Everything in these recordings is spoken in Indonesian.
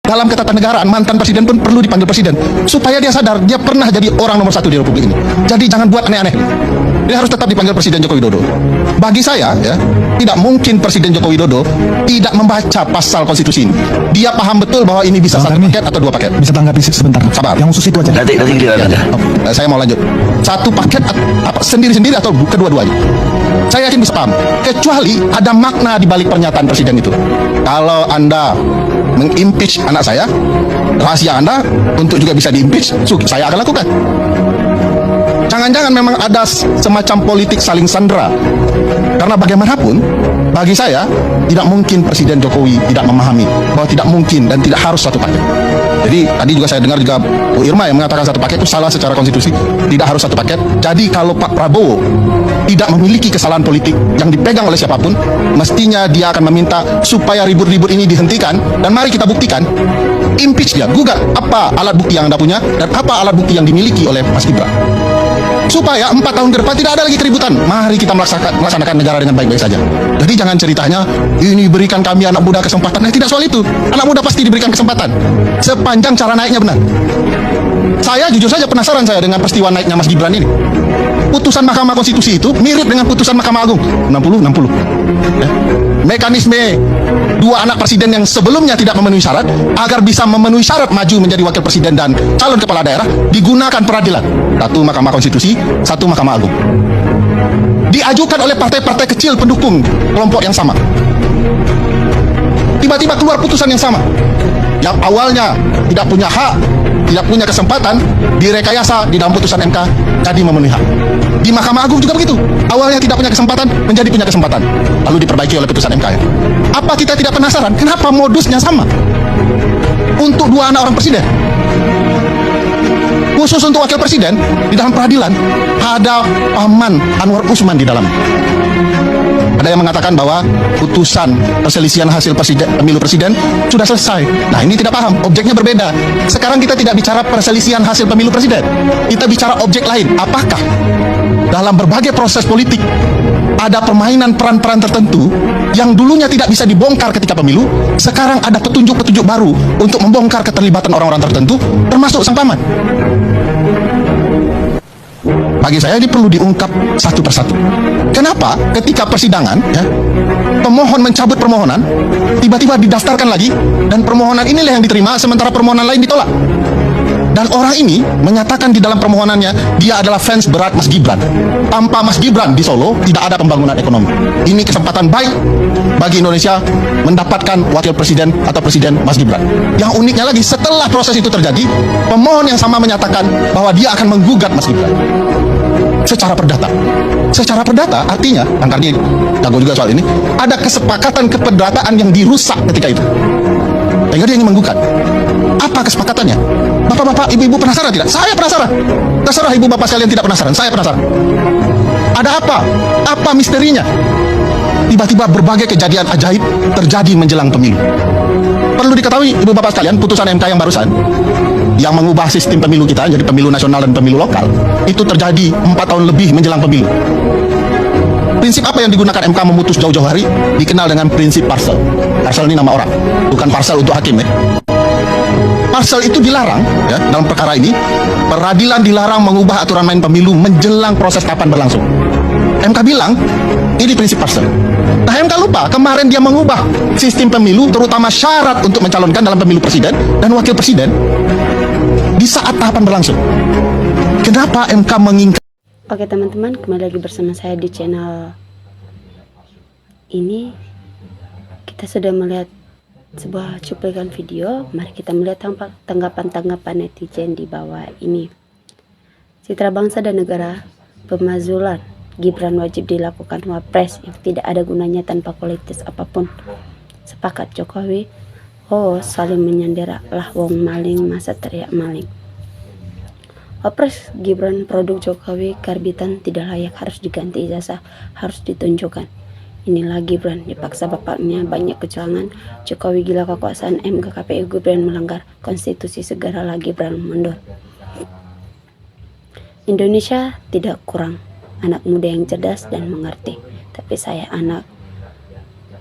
dalam ketatanegaraan mantan presiden pun perlu dipanggil presiden supaya dia sadar dia pernah jadi orang nomor 1 di Republik ini. Jadi jangan buat aneh-aneh. Dia harus tetap dipanggil Presiden Joko Widodo. Bagi saya, ya, tidak mungkin Presiden Joko Widodo tidak membaca pasal konstitusi ini. Dia paham betul bahwa ini bisa satu paket atau 2 paket. Bisa tanggapi sebentar. Sabar. Yang khusus itu aja. Nanti giliran Anda. Saya mau lanjut. Satu paket sendiri-sendiri atau kedua-duanya. Saya yakin bisa paham. Kecuali ada makna di balik pernyataan Presiden itu. Kalau Anda mengimpeach anak saya, rahasia Anda untuk juga bisa diimpeach, saya akan lakukan. Jangan-jangan memang ada semacam politik saling sandera. Karena bagaimanapun, bagi saya, tidak mungkin Presiden Jokowi tidak memahami bahwa tidak mungkin dan tidak harus satu paket. Jadi, tadi juga saya dengar juga Bu Irma yang mengatakan satu paket itu salah secara konstitusi. Tidak harus satu paket. Jadi, kalau Pak Prabowo tidak memiliki kesalahan politik yang dipegang oleh siapapun, mestinya dia akan meminta supaya ribut-ribut ini dihentikan. Dan mari kita buktikan, impeach dia, gugat apa alat bukti yang Anda punya dan apa alat bukti yang dimiliki oleh Mas Gibran. Supaya 4 tahun ke depan tidak ada lagi keributan. Mari kita melaksanakan negara dengan baik-baik saja. Jadi jangan ceritanya, ini berikan kami anak muda kesempatan. Tidak soal itu. Anak muda pasti diberikan kesempatan. Sepanjang cara naiknya benar. Saya jujur saja penasaran saya dengan peristiwa naiknya Mas Gibran ini. Putusan Mahkamah Konstitusi itu mirip dengan putusan Mahkamah Agung. 60-60. Ya. Mekanisme 2 anak presiden yang sebelumnya tidak memenuhi syarat, agar bisa memenuhi syarat maju menjadi wakil presiden dan calon kepala daerah, digunakan peradilan. 1 Mahkamah Konstitusi, 1 Mahkamah Agung. Diajukan oleh partai-partai kecil pendukung kelompok yang sama. Tiba-tiba keluar putusan yang sama. Yang awalnya tidak punya hak, tidak punya kesempatan, direkayasa di dalam putusan MK jadi memenuhi hak. Di Mahkamah Agung juga begitu. Awalnya tidak punya kesempatan, menjadi punya kesempatan. Lalu diperbaiki oleh putusan MK. Ya. Apa kita tidak penasaran? Kenapa modusnya sama? Untuk 2 anak orang presiden. Khusus untuk wakil presiden, di dalam peradilan, ada Paman Anwar Usman di dalam. Ada yang mengatakan bahwa putusan perselisihan hasil pemilu presiden sudah selesai. Nah, ini tidak paham, objeknya berbeda. Sekarang kita tidak bicara perselisihan hasil pemilu presiden. Kita bicara objek lain. Apakah dalam berbagai proses politik ada permainan peran-peran tertentu yang dulunya tidak bisa dibongkar ketika pemilu, sekarang ada petunjuk-petunjuk baru untuk membongkar keterlibatan orang-orang tertentu, termasuk sang paman. Bagi saya ini perlu diungkap satu persatu. Kenapa ketika persidangan, ya, pemohon mencabut permohonan, tiba-tiba didaftarkan lagi, dan permohonan inilah yang diterima, sementara permohonan lain ditolak. Dan orang ini menyatakan di dalam permohonannya dia adalah fans berat Mas Gibran. Tanpa Mas Gibran di Solo tidak ada pembangunan ekonomi. Ini kesempatan baik bagi Indonesia mendapatkan wakil presiden atau presiden Mas Gibran. Yang uniknya lagi, setelah proses itu terjadi, pemohon yang sama menyatakan bahwa dia akan menggugat Mas Gibran secara perdata. Secara perdata artinya, Kang Karni jago juga soal ini, ada kesepakatan keperdataan yang dirusak ketika itu. Sehingga dia ingin menggugat. Apa kesepakatannya? Bapak-bapak, ibu-ibu penasaran tidak? Saya penasaran. Terserah ibu bapak sekalian tidak penasaran, saya penasaran. Ada apa? Apa misterinya? Tiba-tiba berbagai kejadian ajaib terjadi menjelang pemilu. Perlu diketahui ibu bapak sekalian, putusan MK yang barusan yang mengubah sistem pemilu kita jadi pemilu nasional dan pemilu lokal itu terjadi 4 tahun lebih menjelang pemilu. Prinsip apa yang digunakan MK memutus jauh-jauh hari? Dikenal dengan prinsip parsel. Parsel ini nama orang, bukan parsel untuk hakim, ya. Parsel itu dilarang, ya, dalam perkara ini. Peradilan dilarang mengubah aturan main pemilu menjelang proses tahapan berlangsung. MK bilang ini prinsip parsel. Nah, MK lupa kemarin dia mengubah sistem pemilu, terutama syarat untuk mencalonkan dalam pemilu presiden dan wakil presiden di saat tahapan berlangsung. Kenapa MK mengingat? Oke teman-teman, kembali lagi bersama saya di channel ini. Kita sudah melihat sebuah cuplikan video. Mari kita melihat tanggapan-tanggapan netizen di bawah ini. Citra bangsa dan negara, pemazulan Gibran wajib dilakukan wapres yang tidak ada gunanya tanpa kualitas apapun. Sepakat Jokowi. Oh, saling menyandera lah wong maling masa teriak maling. Wapres Gibran produk Jokowi karbitan tidak layak, harus diganti ijazah, harus ditunjukkan. Inilah Gibran dipaksa bapaknya, banyak kecurangan. Jokowi gila kekuasaan, MK KPU Gibran melanggar konstitusi, segeralah Gibran mundur. Indonesia tidak kurang anak muda yang cerdas dan mengerti, tapi saya anak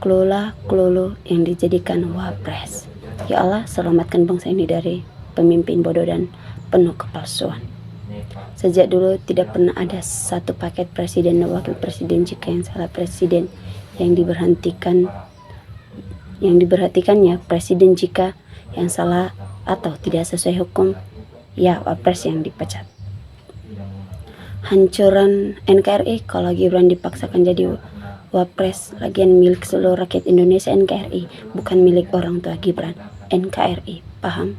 kelulu yang dijadikan wapres. Ya Allah, selamatkan bangsa ini dari pemimpin bodoh dan penuh kepalsuan. Sejak dulu tidak pernah ada satu paket presiden dan wakil presiden. Jika yang salah presiden yang diperhatikannya presiden, jika yang salah atau tidak sesuai hukum, ya wapres yang dipecat. Hancuran NKRI kalau Gibran dipaksakan jadi wapres. Lagian milik seluruh rakyat Indonesia NKRI, bukan milik orang tua Gibran. NKRI, paham?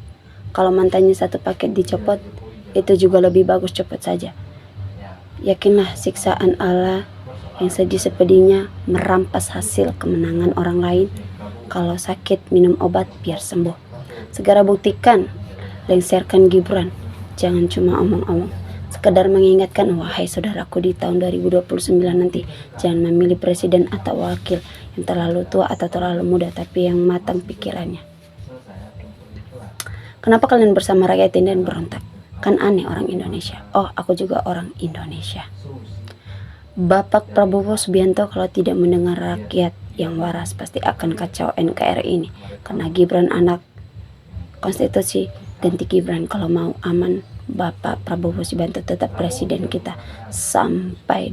Kalau mantannya satu paket dicopot, itu juga lebih bagus copot saja. Yakinlah siksaan Allah yang sedih-sepedinya merampas hasil kemenangan orang lain. Kalau sakit minum obat biar sembuh. Segera buktikan, lengserkan Gibran. Jangan cuma omong-omong, sekedar mengingatkan, wahai saudaraku, di tahun 2029 nanti jangan memilih presiden atau wakil yang terlalu tua atau terlalu muda, tapi yang matang pikirannya. Kenapa kalian bersama rakyat ini dan berontak? Kan aneh orang Indonesia. Oh, aku juga orang Indonesia. Bapak Prabowo Subianto kalau tidak mendengar rakyat yang waras pasti akan kacau NKRI ini. Karena Gibran anak konstitusi, ganti Gibran. Kalau mau aman, Bapak Prabowo Subianto tetap presiden kita sampai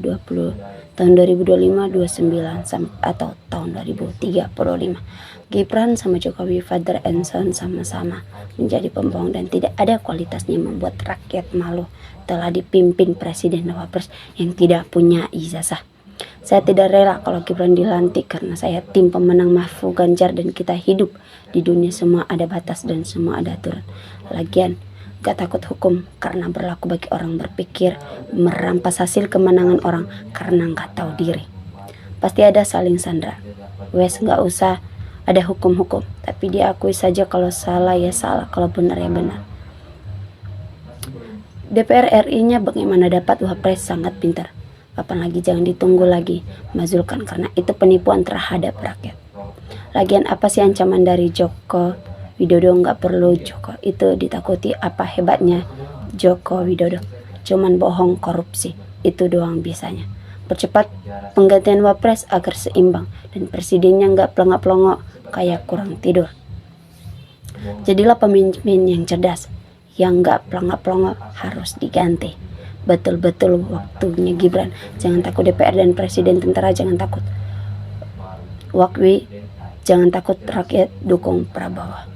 tahun 2025, 29 atau tahun 2035. Gibran sama Jokowi father and son sama-sama menjadi pembohong dan tidak ada kualitasnya, membuat rakyat malu. Telah dipimpin presiden dan wapres yang tidak punya ijazah. Saya tidak rela kalau Gibran dilantik karena saya tim pemenang Mahfud Ganjar dan kita hidup di dunia semua ada batas dan semua ada aturan. Lagian gak takut hukum karena berlaku bagi orang berpikir, merampas hasil kemenangan orang karena gak tahu diri. Pasti ada saling sandra. Wes gak usah ada hukum-hukum, tapi diakui saja kalau salah ya salah, kalau benar ya benar. DPR RI-nya bagaimana dapat wapres sangat pintar. Kapan lagi, jangan ditunggu lagi, mazulkan karena itu penipuan terhadap rakyat. Lagian apa sih ancaman dari Joko Widodo? Nggak perlu Joko itu ditakuti, apa hebatnya Joko Widodo? Cuman bohong, korupsi, itu doang bisanya. Percepat penggantian wapres agar seimbang dan presidennya nggak pelongok-pelongok kayak kurang tidur. Jadilah pemimpin yang cerdas, yang nggak pelongok-pelongok harus diganti. Betul-betul waktunya Gibran. Jangan takut DPR dan presiden, tentara jangan takut. Wakwi jangan takut, rakyat dukung Prabowo.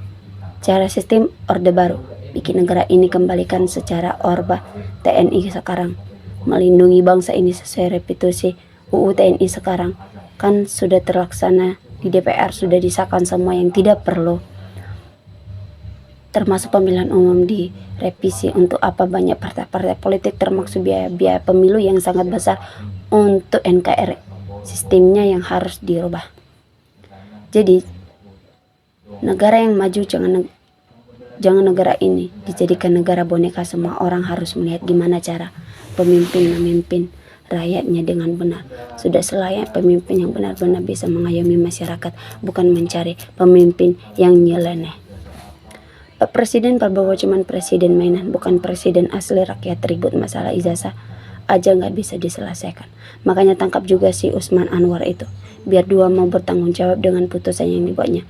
Cara sistem Orde Baru, bikin negara ini kembalikan secara Orba TNI sekarang. Melindungi bangsa ini sesuai reputasi UU TNI sekarang. Kan sudah terlaksana di DPR, sudah disahkan semua yang tidak perlu. Termasuk pemilihan umum direvisi. Untuk apa banyak partai-partai politik, termasuk biaya pemilu yang sangat besar untuk NKRI. Sistemnya yang harus dirubah. Jadi negara yang maju jangan negara ini dijadikan negara boneka. Semua orang harus melihat gimana cara pemimpin memimpin rakyatnya dengan benar. Sudah selayaknya pemimpin yang benar-benar bisa mengayomi masyarakat, bukan mencari pemimpin yang nyeleneh. Pak Presiden Prabowo cuman presiden mainan, bukan presiden asli. Rakyat ribut masalah ijazah aja nggak bisa diselesaikan. Makanya tangkap juga si Usman Anwar itu, biar dua mau bertanggung jawab dengan putusan yang dibuatnya.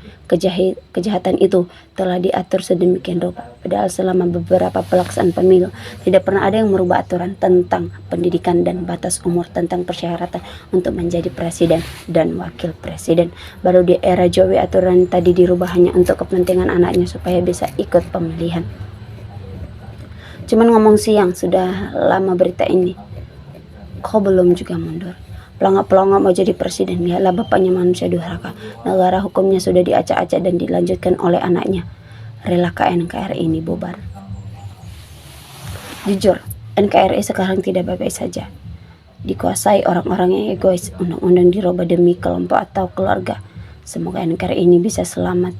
Kejahatan itu telah diatur sedemikian rupa. Padahal selama beberapa pelaksanaan pemilu tidak pernah ada yang merubah aturan tentang pendidikan dan batas umur tentang persyaratan untuk menjadi presiden dan wakil presiden. Baru di era Jokowi aturan tadi dirubah hanya untuk kepentingan anaknya supaya bisa ikut pemilihan. Cuman ngomong siang, sudah lama berita ini. Kok belum juga mundur? Pelongok-pelongok mau jadi presiden, lihatlah bapaknya manusia durhaka. Negara hukumnya sudah diacak-acak dan dilanjutkan oleh anaknya. Relakan NKRI ini bubar. Jujur, NKRI sekarang tidak baik-baik saja. Dikuasai orang-orang yang egois, undang-undang dirubah demi kelompok atau keluarga. Semoga NKRI ini bisa selamat.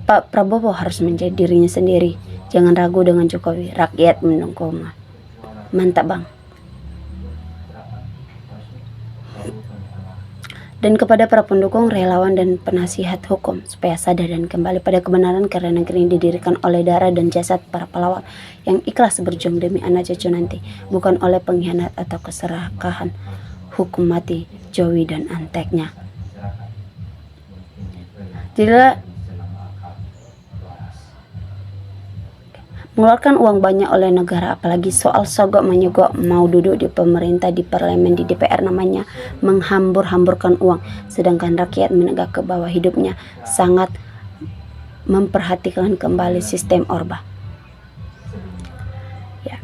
Pak Prabowo harus menjadi dirinya sendiri. Jangan ragu dengan Jokowi. Rakyat mendukung. Mantap bang. Dan kepada para pendukung, relawan dan penasihat hukum supaya sadar dan kembali pada kebenaran, karena negeri ini didirikan oleh darah dan jasad para pahlawan yang ikhlas berjuang demi anak cucu nanti, bukan oleh pengkhianat atau keserakahan. Hukum mati Jokowi dan anteknya. Tidak mengeluarkan uang banyak oleh negara, apalagi soal sogok menyogok, mau duduk di pemerintah, di parlemen, di DPR, namanya menghambur-hamburkan uang, sedangkan rakyat menegak ke bawah hidupnya sangat memperhatikan kembali sistem Orba. Ya.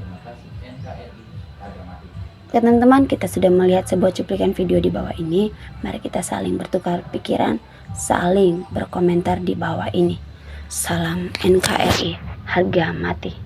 Teman-teman, kita sudah melihat sebuah cuplikan video di bawah ini. Mari kita saling bertukar pikiran, saling berkomentar di bawah ini. Salam NKRI, harga mati.